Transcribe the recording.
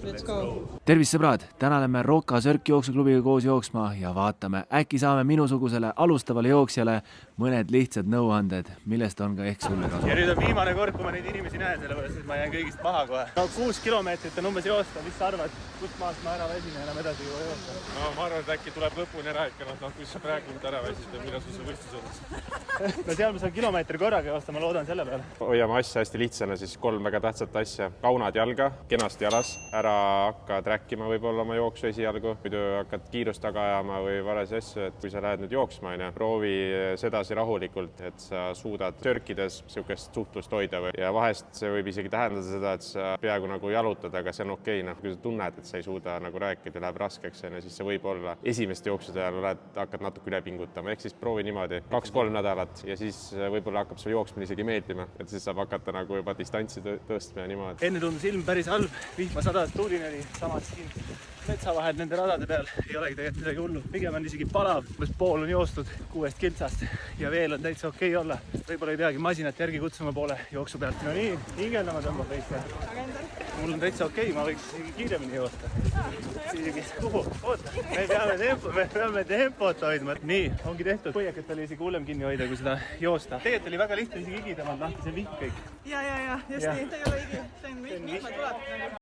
Let's go! Tervist sõbrad, täna oleme Roka Sörk jooksuklubiga koos jooksma ja vaatame, äkki saame minusugusele alustavale jooksjale mõned lihtsad nõuanded, millest on ka ehk sulle kasu. Ja nüüd on viimane kord, kui ma neid inimesi näen, sellepärast et ma jään kõigist maha kohe. No 6 kilomeetrit on umbes joosta, mis sa arvad, kust maast ma ära väsin ja enam edasi juba joosta? No ma arvan, et äkki tuleb lõpuni ära ikka, kui sa praegu ära väsid ja millal sul see võistlus on. No seal ma saan kilomeetri korraga joosta, ma loodan selle peale. Hoiame asja hästi lihtsana, siis 3 väga tähtsat asja. Kaunad jalga, kenasti jalas, ära hakka trackima võib-olla oma jooksu esialgu, muidu hakkad kiirust taga ajama või varasi asju, et kui sa lähed nüüd jooksma, proovi sedasi rahulikult, et sa suudad sörkides sihukest suhtlust hoida ja vahest see võib isegi tähendada seda, et sa peaaegu nagu jalutad, aga see on okei. Kui sa tunned, et sa ei suuda nagu rääkida, läheb raskeks, siis see võib olla esimeste jooksude ajal hakkad natuke üle pingutama, ehk siis proovi niimoodi 2-3 nädalat ja siis võib-olla hakkab sul jooksmine isegi meeldima, et siis saab hakata nagu juba distantsi tõstma ja niimoodi. Enne tundus ilm päris halb, vihma sadas, tuuline oli samas siin metsa vahel nende radade peal, ei olegi tegelikult midagi hullu. Pigem on isegi palav, pool on joostud 6 kiltsast ja veel on täitsa okei olla. Võib-olla ei peagi masinat järgi kutsuma poole jooksu pealt. No nii, hingeldama tõmbab veits. Mul on täitsa okei, ma võiks isegi kiiremini joosta. Oota, me peame tempot hoidma. Nii, ongi tehtud. Põieket oli isegi hullem kinni hoida, kui seda joosta. Tegelikult oli väga lihtne isegi igidamalt lahti see vihk kõik. Ja, just nii, ta ei ole igi. See on vihma tuleb.